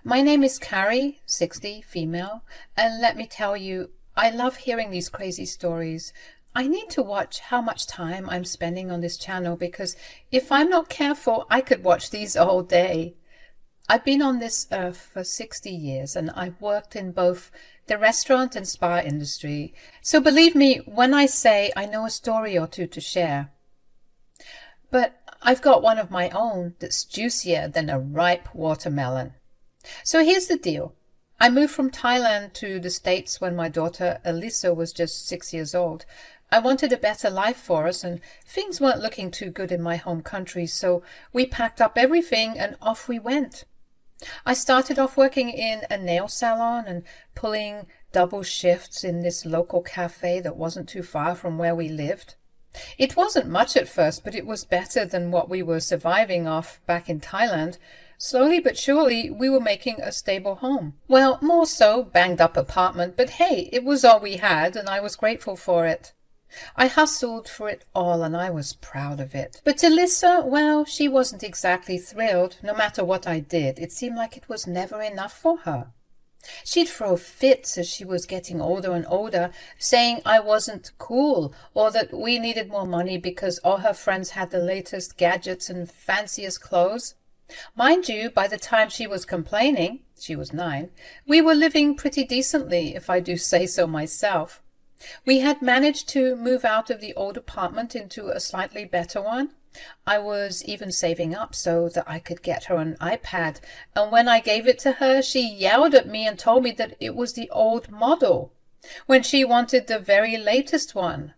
My name is Carrie, 60, female, and let me tell you, I love hearing these crazy stories. I need to watch how much time I'm spending on this channel because if I'm not careful, I could watch these all day. I've been on this earth for 60 years and I've worked in both the restaurant and spa industry. So believe me when I say I know a story or two to share. But I've got one of my own that's juicier than a ripe watermelon. So here's the deal. I moved from Thailand to the States when my daughter Alyssa was just 6 years old. I wanted a better life for us and things weren't looking too good in my home country, so we packed up everything and off we went. I started off working in a nail salon and pulling double shifts in this local cafe that wasn't too far from where we lived. It wasn't much at first, but it was better than what we were surviving off back in Thailand. Slowly but surely, we were making a stable home. Well, more so, banged up apartment, but hey, it was all we had and I was grateful for it. I hustled for it all and I was proud of it. But Alyssa, well, she wasn't exactly thrilled. No matter what I did, it seemed like it was never enough for her. She'd throw fits as she was getting older and older, saying I wasn't cool or that we needed more money because all her friends had the latest gadgets and fanciest clothes. Mind you, by the time she was complaining, she was 9, we were living pretty decently, if I do say so myself. We had managed to move out of the old apartment into a slightly better one. I was even saving up so that I could get her an iPad, and when I gave it to her, she yelled at me and told me that it was the old model, when she wanted the very latest one.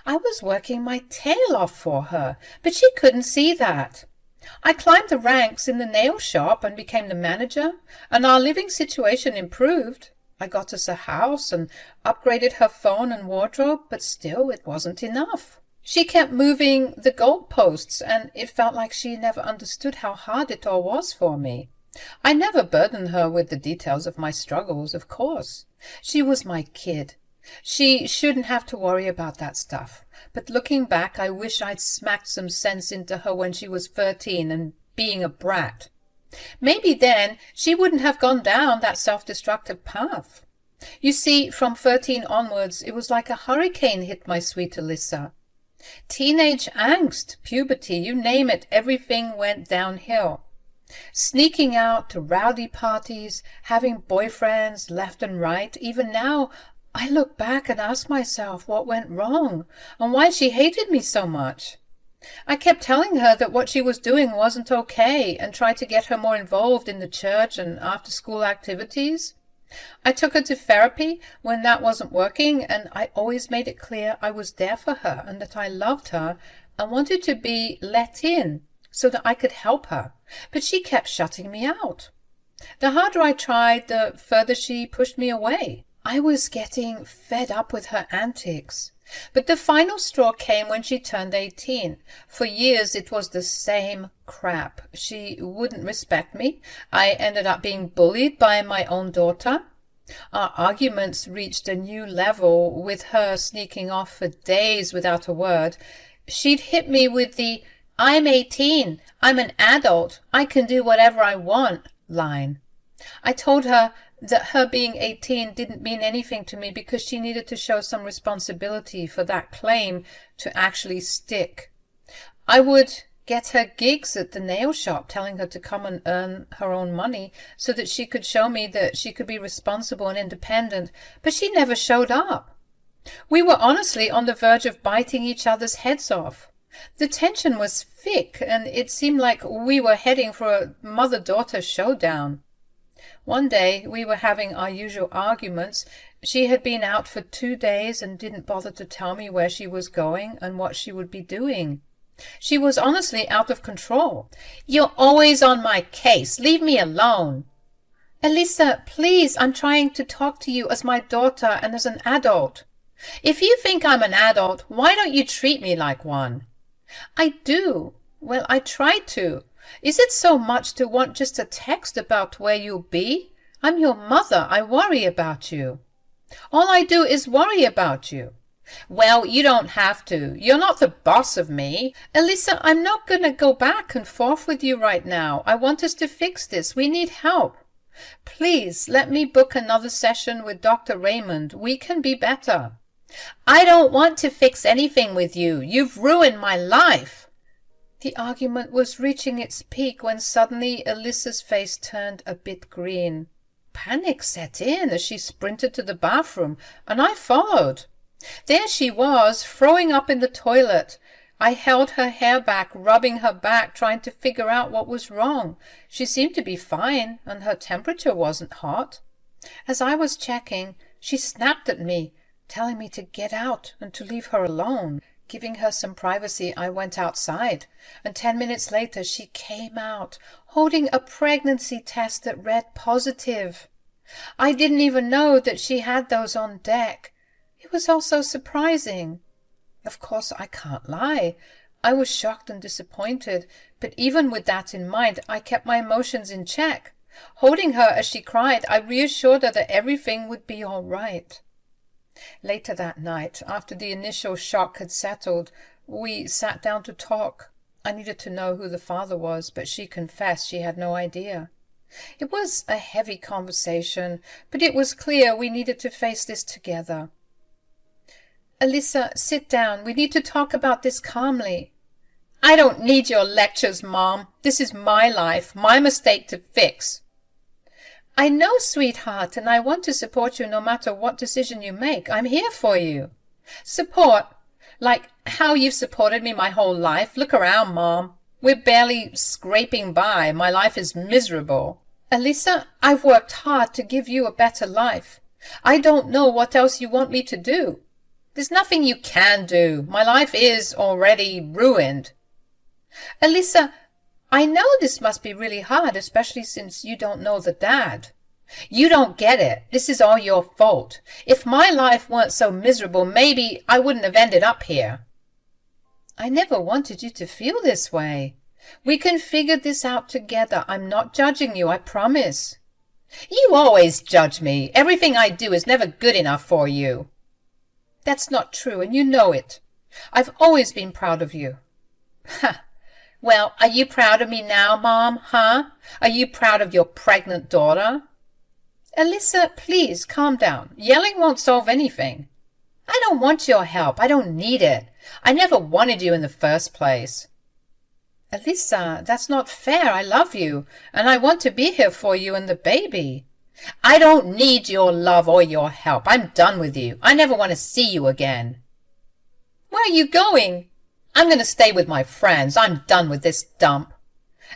I was working my tail off for her, but she couldn't see that. I climbed the ranks in the nail shop and became the manager, and our living situation improved. I got us a house and upgraded her phone and wardrobe, but still it wasn't enough. She kept moving the goalposts, and it felt like she never understood how hard it all was for me. I never burdened her with the details of my struggles, of course. She was my kid. She shouldn't have to worry about that stuff. But looking back, I wish I'd smacked some sense into her when she was 13 and being a brat. Maybe then she wouldn't have gone down that self-destructive path. You see, from 13 onwards, it was like a hurricane hit my sweet Alyssa. Teenage angst, puberty, you name it, everything went downhill. Sneaking out to rowdy parties, having boyfriends left and right. Even now, I look back and ask myself what went wrong and why she hated me so much. I kept telling her that what she was doing wasn't okay and tried to get her more involved in the church and after-school activities. I took her to therapy when that wasn't working, and I always made it clear I was there for her and that I loved her and wanted to be let in so that I could help her. But she kept shutting me out. The harder I tried, the further she pushed me away. I was getting fed up with her antics. But the final straw came when she turned 18. For years it was the same crap. She wouldn't respect me. I ended up being bullied by my own daughter. Our arguments reached a new level, with her sneaking off for days without a word. She'd hit me with the "I'm 18, I'm an adult, I can do whatever I want" line. I told her that her being 18 didn't mean anything to me because she needed to show some responsibility for that claim to actually stick. I would get her gigs at the nail shop, telling her to come and earn her own money so that she could show me that she could be responsible and independent, but she never showed up. We were honestly on the verge of biting each other's heads off. The tension was thick, and it seemed like we were heading for a mother-daughter showdown. One day we were having our usual arguments. She had been out for 2 days and didn't bother to tell me where she was going and what she would be doing. She was honestly out of control. "You're always on my case. Leave me alone." "Alyssa, please, I'm trying to talk to you as my daughter and as an adult." "If you think I'm an adult, why don't you treat me like one?" "I do. Well, I try to. Is it so much to want just a text about where you'll be? I'm your mother. I worry about you." "All I do is worry about you." "Well, you don't have to. You're not the boss of me." "Alyssa, I'm not going to go back and forth with you right now. I want us to fix this. We need help." Please let me book another session with Dr. Raymond. We can be better. I don't want to fix anything with you. You've ruined my life. The argument was reaching its peak when suddenly Alyssa's face turned a bit green. Panic set in as she sprinted to the bathroom, and I followed. There she was, throwing up in the toilet. I held her hair back, rubbing her back, trying to figure out what was wrong. She seemed to be fine, and her temperature wasn't hot. As I was checking, she snapped at me, telling me to get out and to leave her alone. Giving her some privacy, I went outside, and 10 minutes later she came out, holding a pregnancy test that read positive. I didn't even know that she had those on deck. It was all so surprising. Of course, I can't lie. I was shocked and disappointed, but even with that in mind, I kept my emotions in check. Holding her as she cried, I reassured her that everything would be all right. Later that night, after the initial shock had settled, we sat down to talk. I needed to know who the father was, but she confessed she had no idea. It was a heavy conversation, but it was clear we needed to face this together. Alyssa, sit down. We need to talk about this calmly. I don't need your lectures, Mom. This is my life, my mistake to fix. I know, sweetheart, and I want to support you no matter what decision you make. I'm here for you. Support? Like how you've supported me my whole life? Look around, Mom. We're barely scraping by. My life is miserable. Alyssa, I've worked hard to give you a better life. I don't know what else you want me to do. There's nothing you can do. My life is already ruined. Alyssa, I know this must be really hard, especially since you don't know the dad. You don't get it. This is all your fault. If my life weren't so miserable, maybe I wouldn't have ended up here. I never wanted you to feel this way. We can figure this out together. I'm not judging you, I promise. You always judge me. Everything I do is never good enough for you. That's not true, and you know it. I've always been proud of you. Ha! Well, are you proud of me now, Mom, huh? Are you proud of your pregnant daughter? Alyssa, please, calm down. Yelling won't solve anything. I don't want your help. I don't need it. I never wanted you in the first place. Alyssa, that's not fair. I love you, and I want to be here for you and the baby. I don't need your love or your help. I'm done with you. I never want to see you again. Where are you going? I'm going to stay with my friends. I'm done with this dump.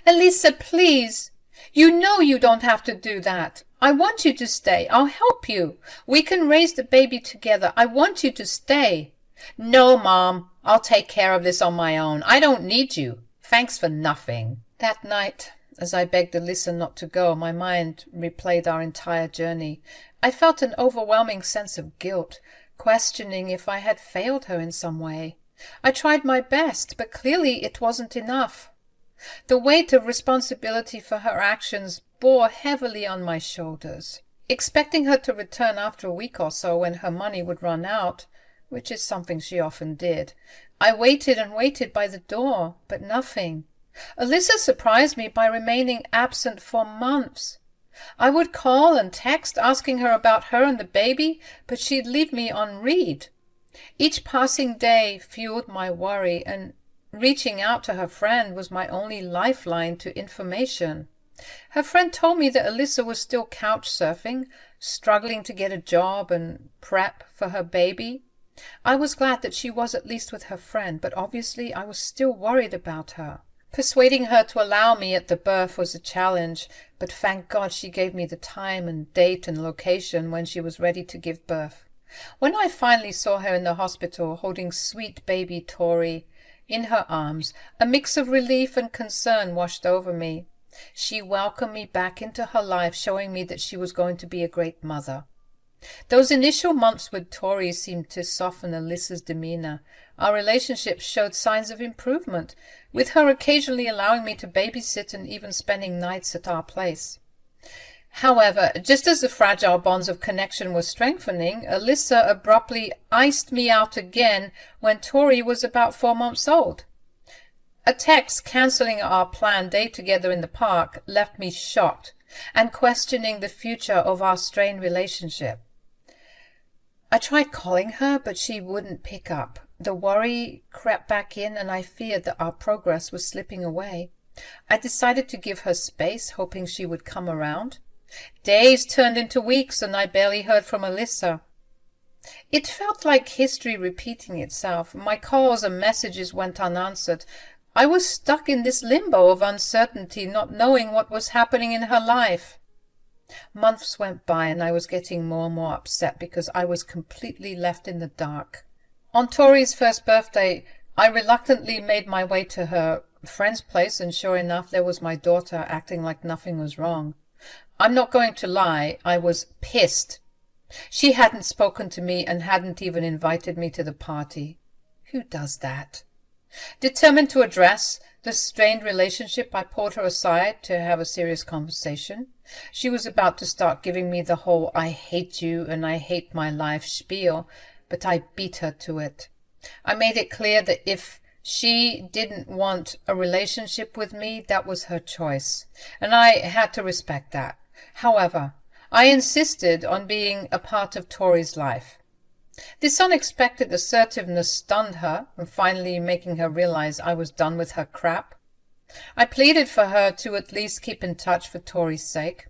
Alyssa, please. You know you don't have to do that. I want you to stay. I'll help you. We can raise the baby together. I want you to stay. No, Mom. I'll take care of this on my own. I don't need you. Thanks for nothing. That night, as I begged Alyssa not to go, my mind replayed our entire journey. I felt an overwhelming sense of guilt, questioning if I had failed her in some way. I tried my best, but clearly it wasn't enough. The weight of responsibility for her actions bore heavily on my shoulders. Expecting her to return after a week or so when her money would run out, which is something she often did, I waited and waited by the door, but nothing. Alyssa surprised me by remaining absent for months. I would call and text asking her about her and the baby, but she'd leave me on read. Each passing day fueled my worry, and reaching out to her friend was my only lifeline to information. Her friend told me that Alyssa was still couch surfing, struggling to get a job and prep for her baby. I was glad that she was at least with her friend, but obviously I was still worried about her. Persuading her to allow me at the birth was a challenge, but thank God she gave me the time and date and location when she was ready to give birth. When I finally saw her in the hospital holding sweet baby Tori in her arms, a mix of relief and concern washed over me. She welcomed me back into her life, showing me that she was going to be a great mother. Those initial months with Tori seemed to soften Alyssa's demeanor. Our relationship showed signs of improvement, with her occasionally allowing me to babysit and even spending nights at our place. However, just as the fragile bonds of connection were strengthening, Alyssa abruptly iced me out again when Tori was about 4 months old. A text cancelling our planned day together in the park left me shocked. and questioning the future of our strained relationship. I tried calling her, but she wouldn't pick up. The worry crept back in, and I feared that our progress was slipping away. I decided to give her space, hoping she would come around. Days turned into weeks, and I barely heard from Alyssa. It felt like history repeating itself. My calls and messages went unanswered. I was stuck in this limbo of uncertainty, not knowing what was happening in her life. Months went by, and I was getting more and more upset because I was completely left in the dark. On Tori's first birthday, I reluctantly made my way to her friend's place, and sure enough, there was my daughter acting like nothing was wrong. I'm not going to lie, I was pissed. She hadn't spoken to me and hadn't even invited me to the party. Who does that? Determined to address the strained relationship, I pulled her aside to have a serious conversation. She was about to start giving me the whole "I hate you" and "I hate my life" spiel, but I beat her to it. I made it clear that if she didn't want a relationship with me, that was her choice, and I had to respect that. However, I insisted on being a part of Tori's life. This unexpected assertiveness stunned her, and finally making her realize I was done with her crap. I pleaded for her to at least keep in touch for Tori's sake.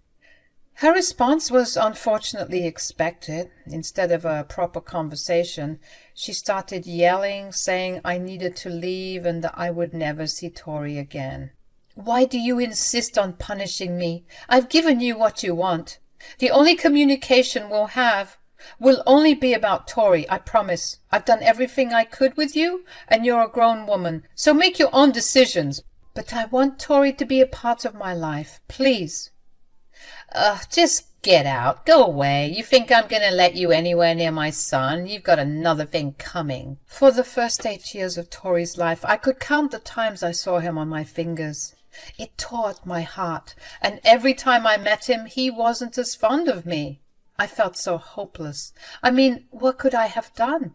Her response was unfortunately expected. Instead of a proper conversation, she started yelling, saying I needed to leave and that I would never see Tori again. Why do you insist on punishing me? I've given you what you want. The only communication we'll have will only be about Tori, I promise. I've done everything I could with you, and you're a grown woman, so make your own decisions. But I want Tori to be a part of my life, please. Just get out. Go away. You think I'm going to let you anywhere near my son? You've got another thing coming. For the first 8 years of Tori's life, I could count the times I saw him on my fingers. It tore at my heart, and every time I met him, he wasn't as fond of me. I felt so hopeless. I mean, what could I have done?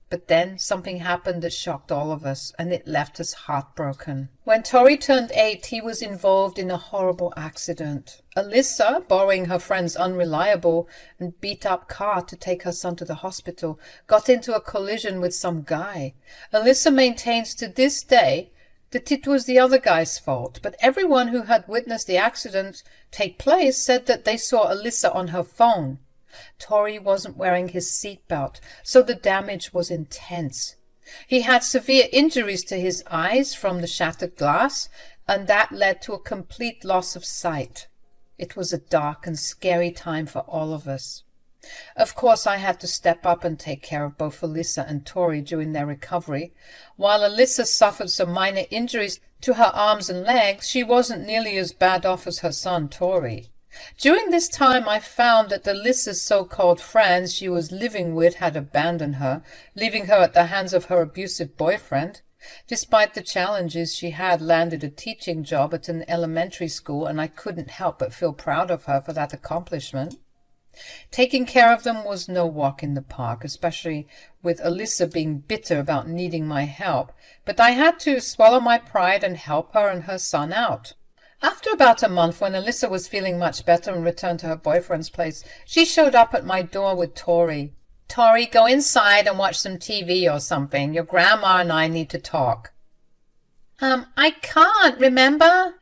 But then something happened that shocked all of us, and it left us heartbroken. When Tori turned 8, he was involved in a horrible accident. Alyssa, borrowing her friend's unreliable and beat-up car to take her son to the hospital, got into a collision with some guy. Alyssa maintains to this day that it was the other guy's fault, but everyone who had witnessed the accident take place said that they saw Alyssa on her phone. Tori wasn't wearing his seatbelt, so the damage was intense. He had severe injuries to his eyes from the shattered glass, and that led to a complete loss of sight. It was a dark and scary time for all of us. Of course, I had to step up and take care of both Alyssa and Tori during their recovery. While Alyssa suffered some minor injuries to her arms and legs, she wasn't nearly as bad off as her son, Tori. During this time, I found that Alyssa's so-called friends she was living with had abandoned her, leaving her at the hands of her abusive boyfriend. Despite the challenges, she had landed a teaching job at an elementary school, and I couldn't help but feel proud of her for that accomplishment. Taking care of them was no walk in the park, especially with Alyssa being bitter about needing my help, but I had to swallow my pride and help her and her son out. After about a month, when Alyssa was feeling much better and returned to her boyfriend's place, she showed up at my door with Tori. Tori, go inside and watch some TV or something. Your grandma and I need to talk. I can't, remember?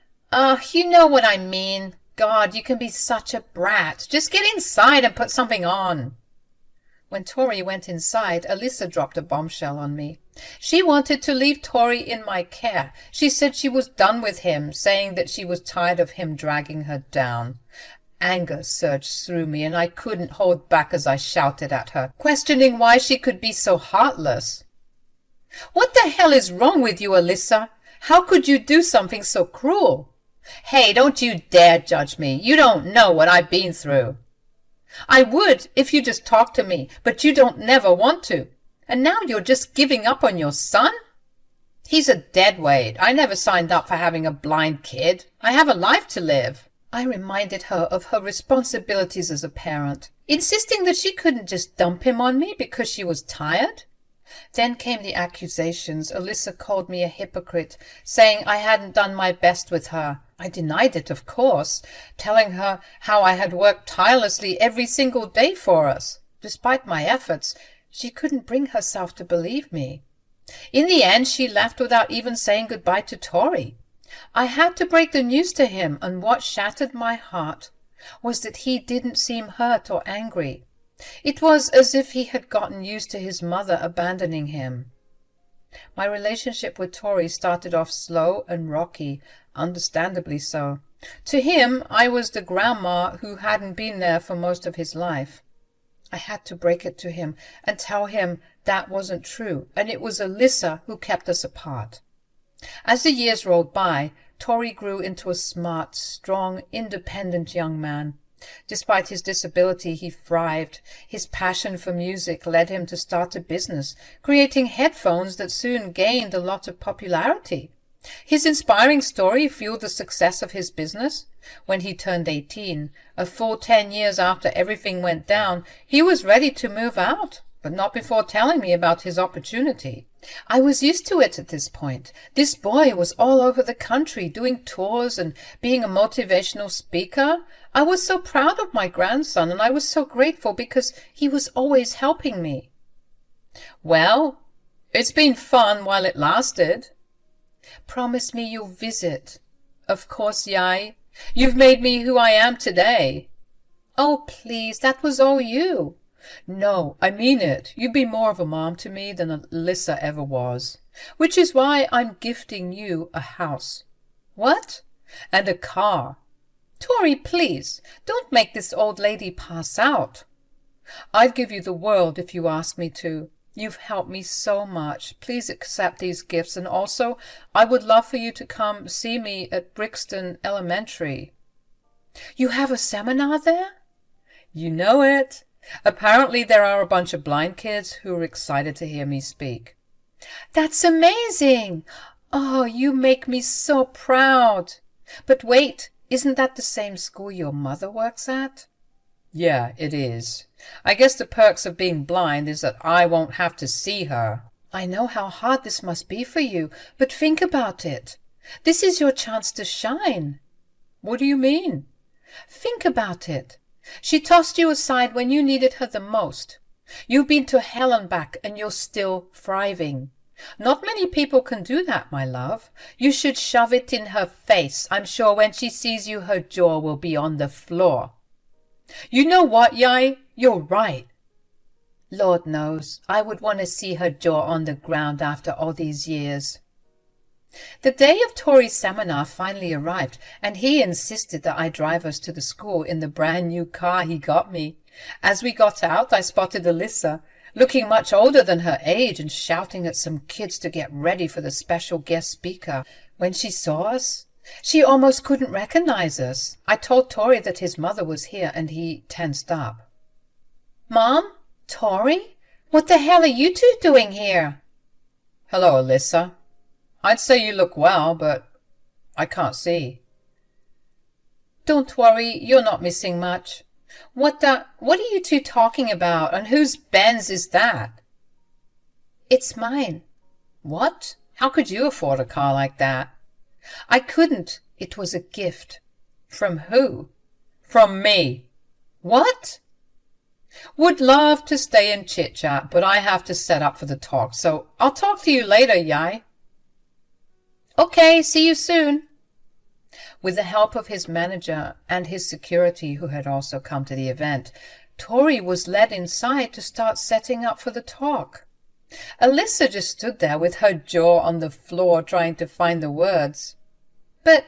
You know what I mean. God, you can be such a brat. Just get inside and put something on. When Tori went inside, Alyssa dropped a bombshell on me. She wanted to leave Tori in my care. She said she was done with him, saying that she was tired of him dragging her down. Anger surged through me, and I couldn't hold back as I shouted at her, questioning why she could be so heartless. What the hell is wrong with you, Alyssa? How could you do something so cruel? Hey, don't you dare judge me. You don't know what I've been through. I would if you just talked to me, but you don't never want to. And now you're just giving up on your son? He's a deadweight. I never signed up for having a blind kid. I have a life to live. I reminded her of her responsibilities as a parent, insisting that she couldn't just dump him on me because she was tired. Then came the accusations. Alyssa called me a hypocrite, saying I hadn't done my best with her. I denied it, of course, telling her how I had worked tirelessly every single day for us. Despite my efforts, she couldn't bring herself to believe me. In the end, she left without even saying goodbye to Tori. I had to break the news to him, and what shattered my heart was that he didn't seem hurt or angry. It was as if he had gotten used to his mother abandoning him. My relationship with Tori started off slow and rocky, understandably so. To him, I was the grandma who hadn't been there for most of his life. I had to break it to him and tell him that wasn't true, and it was Alyssa who kept us apart. As the years rolled by, Tori grew into a smart, strong, independent young man. Despite his disability, he thrived. His passion for music led him to start a business, creating headphones that soon gained a lot of popularity. His inspiring story fueled the success of his business. When he turned 18, a full 10 years after everything went down, he was ready to move out, but not before telling me about his opportunity. I was used to it at this point. This boy was all over the country doing tours and being a motivational speaker. I was so proud of my grandson, and I was so grateful because he was always helping me. Well, it's been fun while it lasted. Promise me you'll visit. Of course, Yai. You've made me who I am today. Oh, please, that was all you. No, I mean it. You've been more of a mom to me than Alyssa ever was, which is why I'm gifting you a house. What? And a car. Tori, please, don't make this old lady pass out. I'd give you the world if you asked me to. You've helped me so much. Please accept these gifts, and also I would love for you to come see me at Brixton Elementary. You have a seminar there? You know it. Apparently there are a bunch of blind kids who are excited to hear me speak. That's amazing! Oh, you make me so proud. But wait, isn't that the same school your mother works at? Yeah, it is. I guess the perks of being blind is that I won't have to see her. I know how hard this must be for you, but think about it. This is your chance to shine. What do you mean? Think about it. She tossed you aside when you needed her the most. You've been to hell and back, and you're still thriving. Not many people can do that, my love. You should shove it in her face. I'm sure when she sees you, her jaw will be on the floor. You know what, Yai? You're right. Lord knows, I would want to see her jaw on the ground after all these years. The day of Tori's seminar finally arrived, and he insisted that I drive us to the school in the brand new car he got me. As we got out, I spotted Alyssa, looking much older than her age and shouting at some kids to get ready for the special guest speaker. When she saw us, she almost couldn't recognize us. I told Tori that his mother was here, and he tensed up. Mom? Tori? What the hell are you two doing here? Hello, Alyssa. I'd say you look well, but I can't see. Don't worry, you're not missing much. What are you two talking about, and whose Benz is that? It's mine. What? How could you afford a car like that? I couldn't. It was a gift. From who? From me. What? Would love to stay and chit-chat, but I have to set up for the talk, so I'll talk to you later, Yai. Okay, see you soon. With the help of his manager and his security, who had also come to the event, Tori was led inside to start setting up for the talk. Alyssa just stood there with her jaw on the floor trying to find the words. But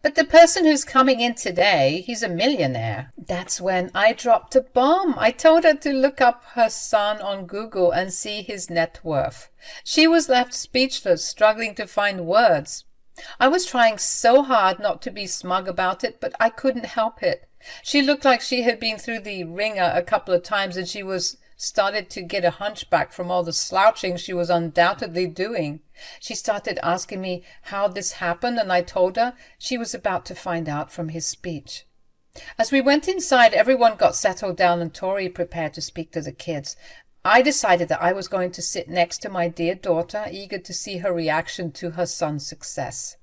the person who's coming in today, he's a millionaire. That's when I dropped a bomb. I told her to look up her son on Google and see his net worth. She was left speechless, struggling to find words. I was trying so hard not to be smug about it, but I couldn't help it. She looked like she had been through the ringer a couple of times, and she was started to get a hunchback from all the slouching she was undoubtedly doing. She started asking me how this happened, and I told her she was about to find out from his speech. As we went inside, everyone got settled down and Tori prepared to speak to the kids. I decided that I was going to sit next to my dear daughter, eager to see her reaction to her son's success.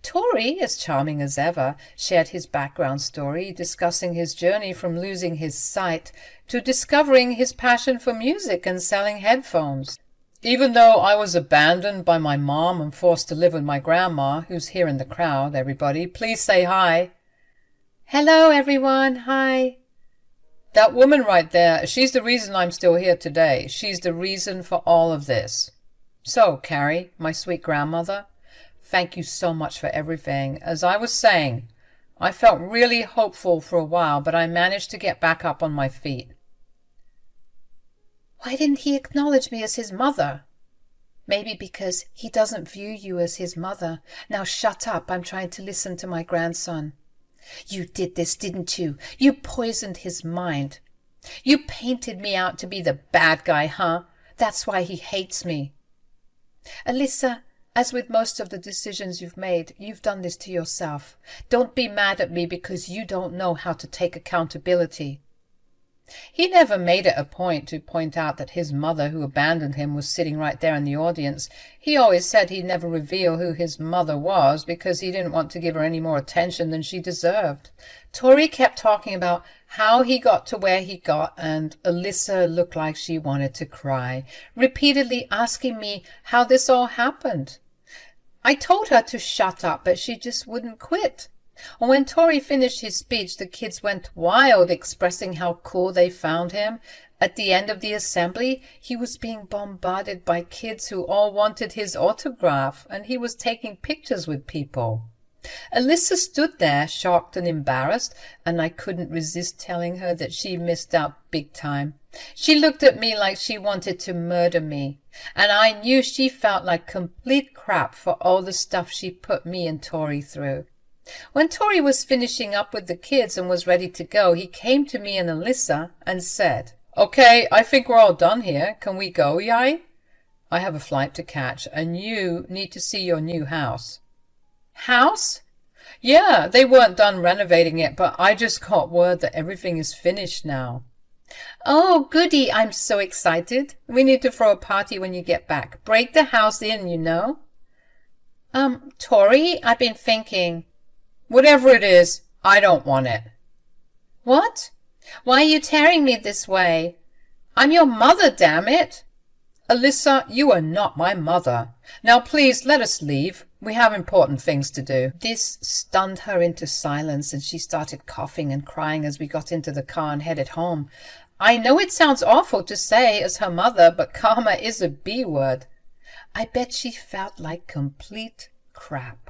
Tori, as charming as ever, shared his background story, discussing his journey from losing his sight to discovering his passion for music and selling headphones. Even though I was abandoned by my mom and forced to live with my grandma, who's here in the crowd, everybody, please say hi. Hello, everyone. Hi. That woman right there, she's the reason I'm still here today. She's the reason for all of this. So, Carrie, my sweet grandmother, thank you so much for everything. As I was saying, I felt really hopeful for a while, but I managed to get back up on my feet. Why didn't he acknowledge me as his mother? Maybe because he doesn't view you as his mother. Now shut up, I'm trying to listen to my grandson. You did this, didn't you? You poisoned his mind. You painted me out to be the bad guy, huh? That's why he hates me. Alyssa, as with most of the decisions you've made, you've done this to yourself. Don't be mad at me because you don't know how to take accountability. He never made it a point to point out that his mother who abandoned him was sitting right there in the audience. He always said he'd never reveal who his mother was because he didn't want to give her any more attention than she deserved. Tori kept talking about how he got to where he got, and Alyssa looked like she wanted to cry, repeatedly asking me how this all happened. I told her to shut up, but she just wouldn't quit. And when Tori finished his speech, the kids went wild, expressing how cool they found him. At the end of the assembly, he was being bombarded by kids who all wanted his autograph, and he was taking pictures with people. Alyssa stood there, shocked and embarrassed, and I couldn't resist telling her that she missed out big time. She looked at me like she wanted to murder me, and I knew she felt like complete crap for all the stuff she put me and Tori through. When Tori was finishing up with the kids and was ready to go, he came to me and Alyssa and said, "Okay, I think we're all done here. Can we go, Yai? I have a flight to catch, and you need to see your new house." House? Yeah, they weren't done renovating it, but I just got word that everything is finished now. Oh, goody, I'm so excited. We need to throw a party when you get back. Break the house in, you know. Tori, I've been thinking. Whatever it is, I don't want it. What? Why are you tearing me this way? I'm your mother, damn it. Alyssa, you are not my mother. Now please let us leave. We have important things to do. This stunned her into silence, and she started coughing and crying as we got into the car and headed home. I know it sounds awful to say as her mother, but karma is a B word. I bet she felt like complete crap.